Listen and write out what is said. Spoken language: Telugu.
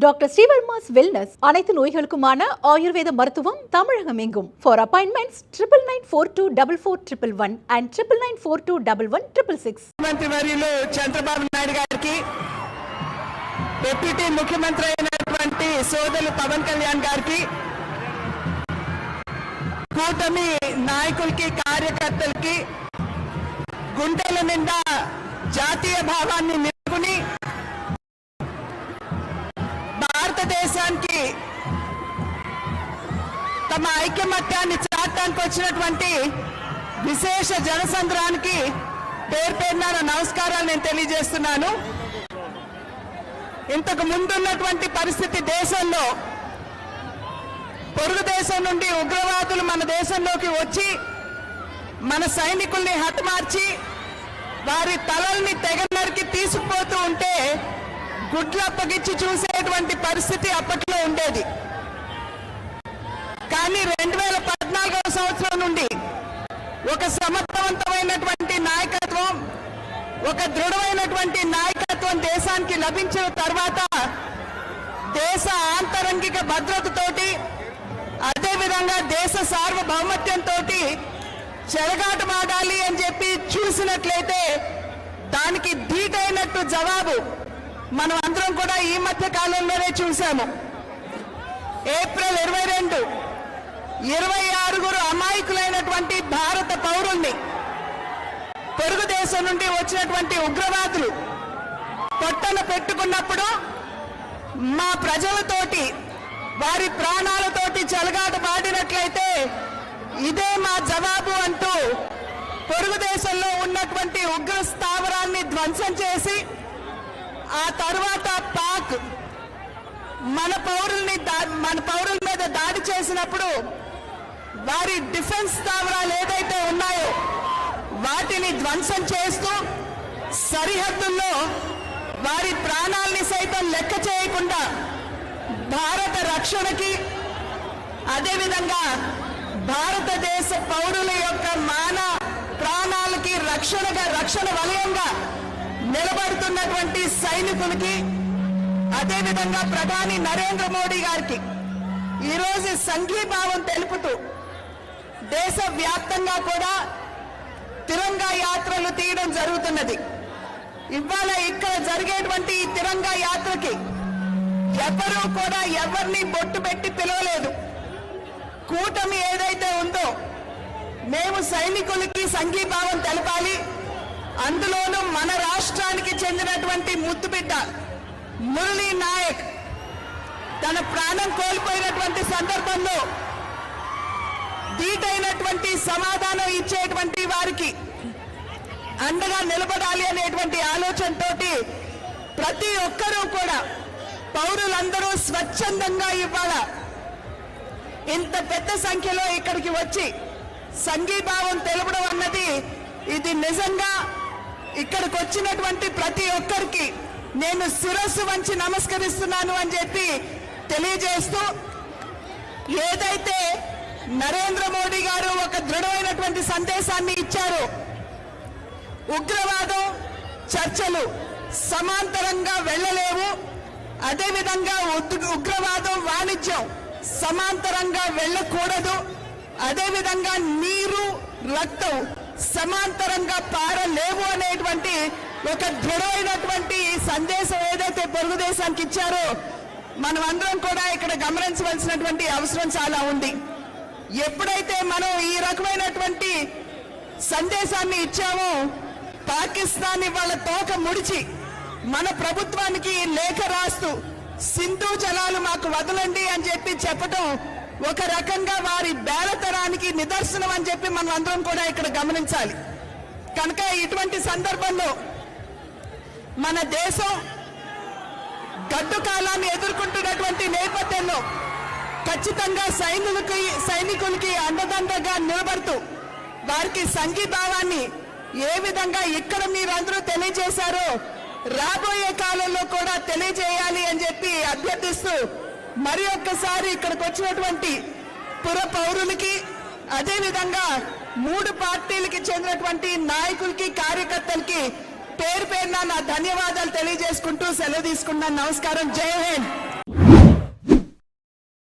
டாக்டர் ஸ்ரீவர்மாஸ் வெல்னஸ் அனைத்து நோய்களுக்குமான ஆயுர்வேத மருத்துவம் தமிழகம் எங்கும். For appointments 99424411 and 99421166. ముఖ్యమంత్రి వర్యులు చంద్రబాబు నాయుడు గారికి, డిప్యూటీ ముఖ్యమంత్రి అయినటువంటి సోదరులు పవన్ కళ్యాణ్ గారికి, కూటమి నాయకులకి, కార్యకర్తలకి గుండెల నిండా జాతీయ భావాన్ని నింపుకుని భారతదేశానికి తమ ఐక్యమత్యాన్ని చాటడానికి వచ్చినటువంటి విశేష జనసంద్రానికి పేరు పేరున నమస్కారాలు నేను తెలియజేస్తున్నాను. ఇంతకు ముందున్నటువంటి పరిస్థితి దేశంలో పొరుగు దేశం నుండి ఉగ్రవాదులు మన దేశంలోకి వచ్చి మన సైనికుల్ని హతమార్చి వారి తలల్ని తెగ నరికి తీసుకుపోతూ ఉంటే గుడ్లప్పగిచ్చి చూసేటువంటి పరిస్థితి అప్పట్లో ఉండేది. కానీ 2014వ సంవత్సరం నుండి ఒక సమర్థవంతమైనటువంటి నాయకత్వం, ఒక దృఢమైనటువంటి నాయకత్వం దేశానికి లభించిన తర్వాత దేశ ఆంతరంగిక భద్రతతోటి, అదేవిధంగా దేశ సార్వభౌమత్యంతో చెలగాటమాడాలి అని చెప్పి చూసినట్లయితే దానికి ధీటైనట్టు జవాబు మనం అందరం కూడా ఈ మధ్య కాలంలోనే చూసాము. ఏప్రిల్ 22 26 అమాయకులైనటువంటి భారత పౌరుల్ని పొరుగు దేశం నుండి వచ్చినటువంటి ఉగ్రవాదులు పొట్టన పెట్టుకున్నప్పుడు మా ప్రజలతోటి వారి ప్రాణాలతోటి చెలగాట పాడినట్లయితే ఇదే మా జవాబు అంటూ పొరుగు దేశంలో ఉన్నటువంటి ఉగ్ర స్థావరాన్ని ధ్వంసం చేసి ఆ తర్వాత పాక్ మన పౌరుల మీద దాడి చేసినప్పుడు వారి డిఫెన్స్ స్థావరాలు ఏదైతే ఉన్నాయో వాటిని ధ్వంసం చేస్తూ సరిహద్దుల్లో వారి ప్రాణాల్ని సైతం లెక్క చేయకుండా భారత రక్షణకి, అదేవిధంగా భారతదేశ పౌరుల యొక్క ప్రాణాలకి రక్షణ వలయంగా నిలబడుతున్నటువంటి సైనికులకి, అదేవిధంగా ప్రధాని నరేంద్ర మోడీ గారికి ఈరోజు సంఘీభావం తెలుపుతూ దేశవ్యాప్తంగా కూడా తిరంగా యాత్రలు తీయడం జరుగుతున్నది. ఇవాళ ఇక్కడ జరిగేటువంటి ఈ తిరంగా యాత్రకి ఎవరూ కూడా ఎవరిని బొట్టు పెట్టి పిలవలేదు. కూటమి ఏదైతే ఉందో మేము సైనికులకి సంఘీభావం తెలపాలి. అందులోనూ మన రాష్ట్రానికి చెందినటువంటి ముద్దుబిడ్డ మురళీ నాయక్ తన ప్రాణం కోల్పోయినటువంటి సందర్భంలో ధీటైనటువంటి సమాధానం ఇచ్చేటువంటి వారికి అండగా నిలబడాలి అనేటువంటి ఆలోచనతోటి ప్రతి ఒక్కరూ కూడా పౌరులందరూ స్వచ్ఛందంగా ఇవాళ ఇంత పెద్ద సంఖ్యలో ఇక్కడికి వచ్చి సంఘీభావం తెలపడం అన్నది ఇది నిజంగా ఇక్కడికి వచ్చినటువంటి ప్రతి ఒక్కరికి నేను శిరస్సు వంచి నమస్కరిస్తున్నాను అని చెప్పి తెలియజేస్తూ, ఏదైతే నరేంద్ర మోడీ గారు ఒక దృఢమైనటువంటి సందేశాన్ని ఇచ్చారో, ఉగ్రవాదం చర్చలు సమాంతరంగా వెళ్ళలేవు, అదేవిధంగా ఉగ్రవాదం వాణిజ్యం సమాంతరంగా వెళ్ళకూడదు, అదేవిధంగా నీరు రక్తం సమాంతరంగా పారలేవు అనేటువంటి ఒక దృఢమైనటువంటి సందేశం ఏదైతే పొరుగు దేశానికి ఇచ్చారో మనం అందరం కూడా ఇక్కడ గమనించవలసినటువంటి అవసరం చాలా ఉంది. ఎప్పుడైతే మనం ఈ రకమైనటువంటి సందేశాన్ని ఇచ్చామో పాకిస్తాన్ వాళ్ళ తోక ముడిచి మన ప్రభుత్వానికి లేఖ రాస్తూ సింధు జలాలు మాకు వదలండి అని చెప్పి చెప్పడం ఒక రకంగా వారి బేలతనానికి నిదర్శనం అని చెప్పి మనం అందరం కూడా ఇక్కడ గమనించాలి. కనుక ఇటువంటి సందర్భంలో మన దేశం గడ్డు కాలాన్ని ఎదుర్కొంటున్నటువంటి నేపథ్యంలో ఖచ్చితంగా సైనికులకి అండదండగా నిలబడుతూ వారికి సంఘీభావాన్ని ఏ విధంగా ఇక్కడ మీరందరూ తెలియజేశారో రాబోయే కాలంలో కూడా తెలియజేయాలి అని చెప్పి అభ్యర్థిస్తూ మరి ఒక్కసారి ఇక్కడికి వచ్చినటువంటి పుర పౌరులకి, అదేవిధంగా 3 పార్టీలకి చెందినటువంటి నాయకులకి, కార్యకర్తలకి పేరు పేరున నా ధన్యవాదాలు తెలియజేసుకుంటూ సెలవు తీసుకున్నాను. నమస్కారం. జై హింద్.